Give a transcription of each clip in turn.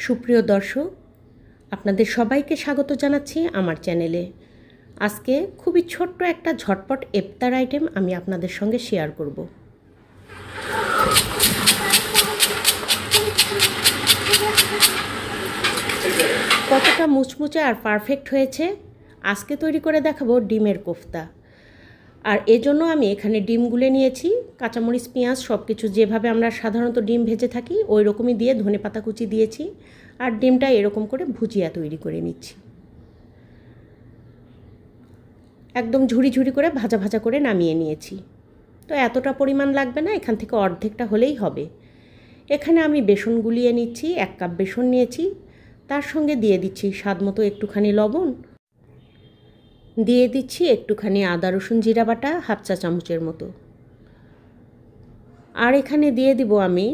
সুপ্রিয় দর্শক, আপনাদের সবাইকে স্বাগত জানাচ্ছি আমার চ্যানেলে। আজকে খুবই ছোট্ট একটা ঝটপট ইফতার আইটেম আমি আপনাদের সঙ্গে শেয়ার করব। কতটা মুচমুচে আর পারফেক্ট হয়েছে আজকে তৈরি করে দেখাবো ডিমের কোফতা। আর এজন্য আমি এখানে ডিম গুলে নিয়েছি, কাঁচামরিচ পেঁয়াজ সব কিছু যেভাবে আমরা সাধারণত ডিম ভেজে থাকি ওই রকমই দিয়ে ধনেপাতা কুচি দিয়েছি। আর ডিমটা এরকম করে ভুজিয়া তৈরি করে নিচ্ছি, একদম ঝুড়ি ঝুড়ি করে ভাজা ভাজা করে নামিয়ে নিয়েছি। তো এতটা পরিমাণ লাগবে না, এখান থেকে অর্ধেকটা হলেই হবে। এখানে আমি বেসন গুলিয়ে নিচ্ছি, 1 কাপ বেসন নিয়েছি। তার সঙ্গে দিয়ে দিচ্ছি স্বাদ মতো একটুখানি লবণ, দিয়ে দিচ্ছি একটুখানি আদা রসুন জিরা বাটা 1/2 চা চামচের মতো। আর এখানে দিয়ে দিব আমি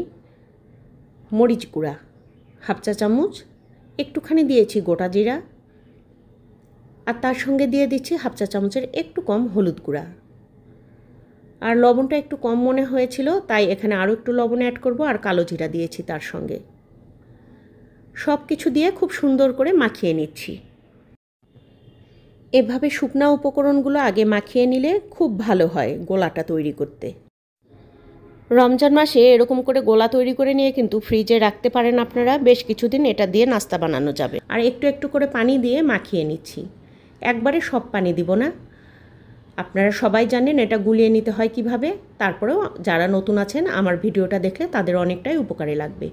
মরিচ গুঁড়া 1/2 চা চামচ, একটুখানি দিয়েছি গোটা জিরা, আর তার সঙ্গে দিয়ে দিচ্ছি 1/2 চা চামচের একটু কম হলুদ গুঁড়া। আর লবণটা একটু কম মনে হয়েছিল তাই এখানে আরও একটু লবণ অ্যাড করব। আর কালো জিরা দিয়েছি তার সঙ্গে। সব কিছু দিয়ে খুব সুন্দর করে মাখিয়ে নিচ্ছি। এভাবে শুকনা উপকরণগুলো আগে মাখিয়ে নিলে খুব ভালো হয় গোলাটা তৈরি করতে। রমজান মাসে এরকম করে গোলা তৈরি করে নিয়ে কিন্তু ফ্রিজে রাখতে পারেন আপনারা, বেশ কিছুদিন এটা দিয়ে নাস্তা বানানো যাবে। আর একটু একটু করে পানি দিয়ে মাখিয়ে নিচ্ছি, একবারে সব পানি দিব না। আপনারা সবাই জানেন এটা গুলিয়ে নিতে হয় কিভাবে। তারপরেও যারা নতুন আছেন আমার ভিডিওটা দেখলে তাদের অনেকটাই উপকারে লাগবে।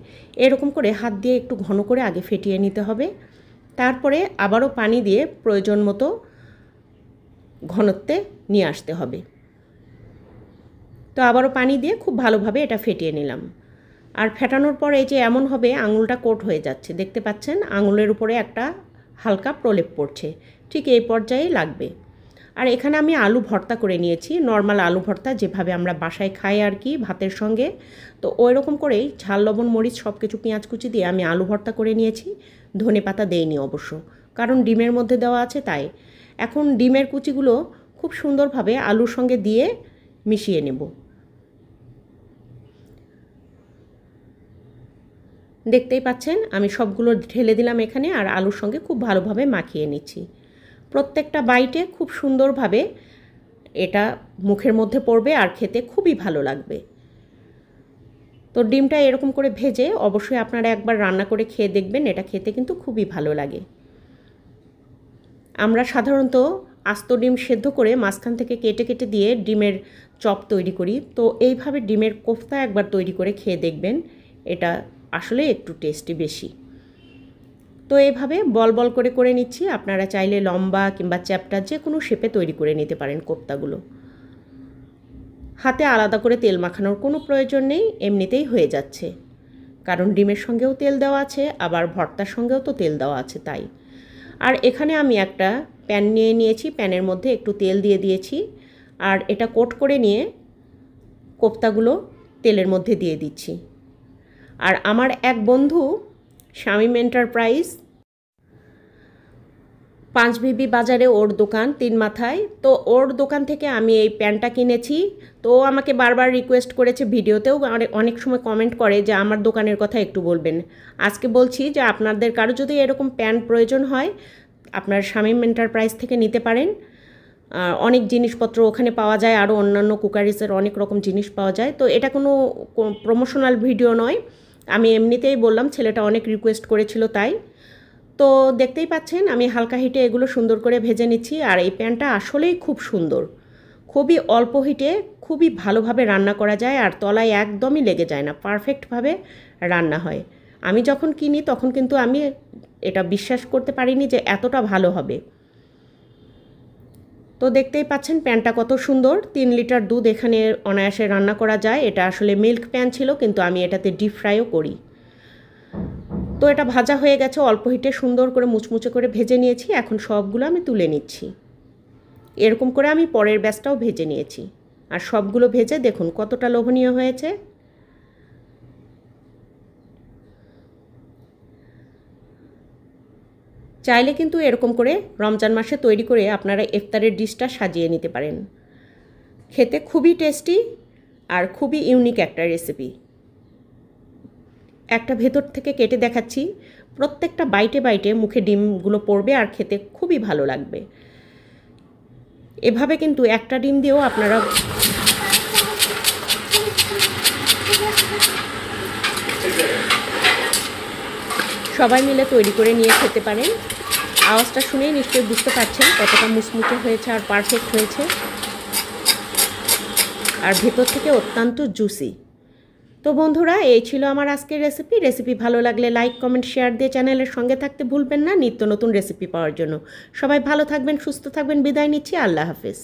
এরকম করে হাত দিয়ে একটু ঘন করে আগে ফেটিয়ে নিতে হবে, তারপরে আবারও পানি দিয়ে প্রয়োজন মতো ঘনত্বে নিয়ে আসতে হবে। তো আবারও পানি দিয়ে খুব ভালোভাবে এটা ফেটিয়ে নিলাম। আর ফেটানোর পর এই যে এমন হবে আঙুলটা কোট হয়ে যাচ্ছে, দেখতে পাচ্ছেন আঙুলের উপরে একটা হালকা প্রলেপ পড়ছে, ঠিক এই পর্যায়ে লাগবে। আর এখানে আমি আলু ভর্তা করে নিয়েছি, নর্মাল আলু ভর্তা যেভাবে আমরা বাসায় খাই আর কি ভাতের সঙ্গে। তো ওই রকম করেই ঝাল লবণ মরিচ সব কিছু পেঁয়াজ কুচি দিয়ে আমি আলু ভর্তা করে নিয়েছি। ধনেপাতা দেইনি অবশ্য, কারণ ডিমের মধ্যে দেওয়া আছে তাই। এখন ডিমের কুচিগুলো খুব সুন্দরভাবে আলুর সঙ্গে দিয়ে মিশিয়ে নেব। দেখতেই পাচ্ছেন আমি সবগুলো ঢেলে দিলাম এখানে, আর আলুর সঙ্গে খুব ভালোভাবে মাখিয়ে নিচ্ছি। প্রত্যেকটা বাইটে খুব সুন্দরভাবে এটা মুখের মধ্যে পড়বে আর খেতে খুবই ভালো লাগবে। তো ডিমটা এরকম করে ভেজে অবশ্যই আপনারা একবার রান্না করে খেয়ে দেখবেন, এটা খেতে কিন্তু খুবই ভালো লাগে। আমরা সাধারণত আস্ত ডিম সেদ্ধ করে মাঝখান থেকে কেটে কেটে দিয়ে ডিমের চপ তৈরি করি। তো এইভাবে ডিমের কোফতা একবার তৈরি করে খেয়ে দেখবেন, এটা আসলে একটু টেস্টি বেশি। তো এইভাবে বল বল করে করে নিচ্ছি। আপনারা চাইলে লম্বা কিংবা চ্যাপ্টা যে কোনো শেপে তৈরি করে নিতে পারেন কোফতাগুলো। হাতে আলাদা করে তেল মাখানোর কোনো প্রয়োজন নেই, এমনিতেই হয়ে যাচ্ছে, কারণ ডিমের সঙ্গেও তেল দেওয়া আছে, আবার ভর্তার সঙ্গেও তো তেল দেওয়া আছে তাই। আর এখানে আমি একটা প্যান নিয়ে নিয়েছি, প্যানের মধ্যে একটু তেল দিয়ে দিয়েছি। আর এটা কোট করে নিয়ে কোফতাগুলো তেলের মধ্যে দিয়ে দিচ্ছি। আর আমার এক বন্ধু শামীম এন্টারপ্রাইজ 5 বিবি বাজারে ওর দোকান 3 মাথায়, তো ওর দোকান থেকে আমি এই প্যানটা কিনেছি। তো আমাকে বারবার রিকোয়েস্ট করেছে, ভিডিওতেও অনেক সময় কমেন্ট করে যে আমার দোকানের কথা একটু বলবেন। আজকে বলছি যে আপনাদের কারো যদি এরকম প্যান প্রয়োজন হয় আপনার শামীম এন্টারপ্রাইজ থেকে নিতে পারেন। অনেক জিনিসপত্র ওখানে পাওয়া যায়, আরও অন্যান্য কুকারিসের অনেক রকম জিনিস পাওয়া যায়। তো এটা কোনো প্রমোশনাল ভিডিও নয়, আমি এমনিতেই বললাম, ছেলেটা অনেক রিকোয়েস্ট করেছিল তাই। তো দেখতেই পাচ্ছেন আমি হালকা হিটে এগুলো সুন্দর করে ভেজে নিচ্ছি। আর এই প্যানটা আসলেই খুব সুন্দর, খুবই অল্প হিটে খুবই ভালোভাবে রান্না করা যায়, আর তলায় একদমই লেগে যায় না, পারফেক্টভাবে রান্না হয়। আমি যখন কিনি তখন কিন্তু আমি এটা বিশ্বাস করতে পারিনি যে এতটা ভালো হবে। তো দেখতেই পাচ্ছেন প্যানটা কত সুন্দর, 3 লিটার দুধ এখানে অনায়াসে রান্না করা যায়। এটা আসলে মিল্ক প্যান ছিল, কিন্তু আমি এটাতে ডিপ ফ্রাইও করি। তো এটা ভাজা হয়ে গেছে, অল্প হিটে সুন্দর করে মুচমুচে করে ভেজে নিয়েছি। এখন সবগুলো আমি তুলে নিচ্ছি। এরকম করে আমি পরের ব্যাচটাও ভেজে নিয়েছি। আর সবগুলো ভেজে দেখুন কতটা লোভনীয় হয়েছে। চাইলে কিন্তু এরকম করে রমজান মাসে তৈরি করে আপনারা ইফতারের ডিশটা সাজিয়ে নিতে পারেন। খেতে খুবই টেস্টি আর খুবই ইউনিক একটা রেসিপি। একটা ভেতর থেকে কেটে দেখাচ্ছি। প্রত্যেকটা বাইটে বাইটে মুখে ডিমগুলো পড়বে আর খেতে খুবই ভালো লাগবে। এভাবে কিন্তু একটা ডিম দিয়েও আপনারা সবাই মিলে তৈরি করে নিয়ে খেতে পারেন। আওয়াজটা শুনেই নিশ্চয়ই বুঝতে পারছেন কতটা মুচমুচে হয়েছে আর পারফেক্ট হয়েছে, আর ভেতর থেকে অত্যন্ত জুসি। তো বন্ধুরা, এই ছিল আমার আজকের রেসিপি ভালো লাগলে লাইক কমেন্ট শেয়ার দিয়ে চ্যানেলের সঙ্গে থাকতে ভুলবেন না নিত্য নতুন রেসিপি পাওয়ার জন্য। সবাই ভালো থাকবেন, সুস্থ থাকবেন, বিদায় নিচ্ছি। আল্লাহ হাফেজ।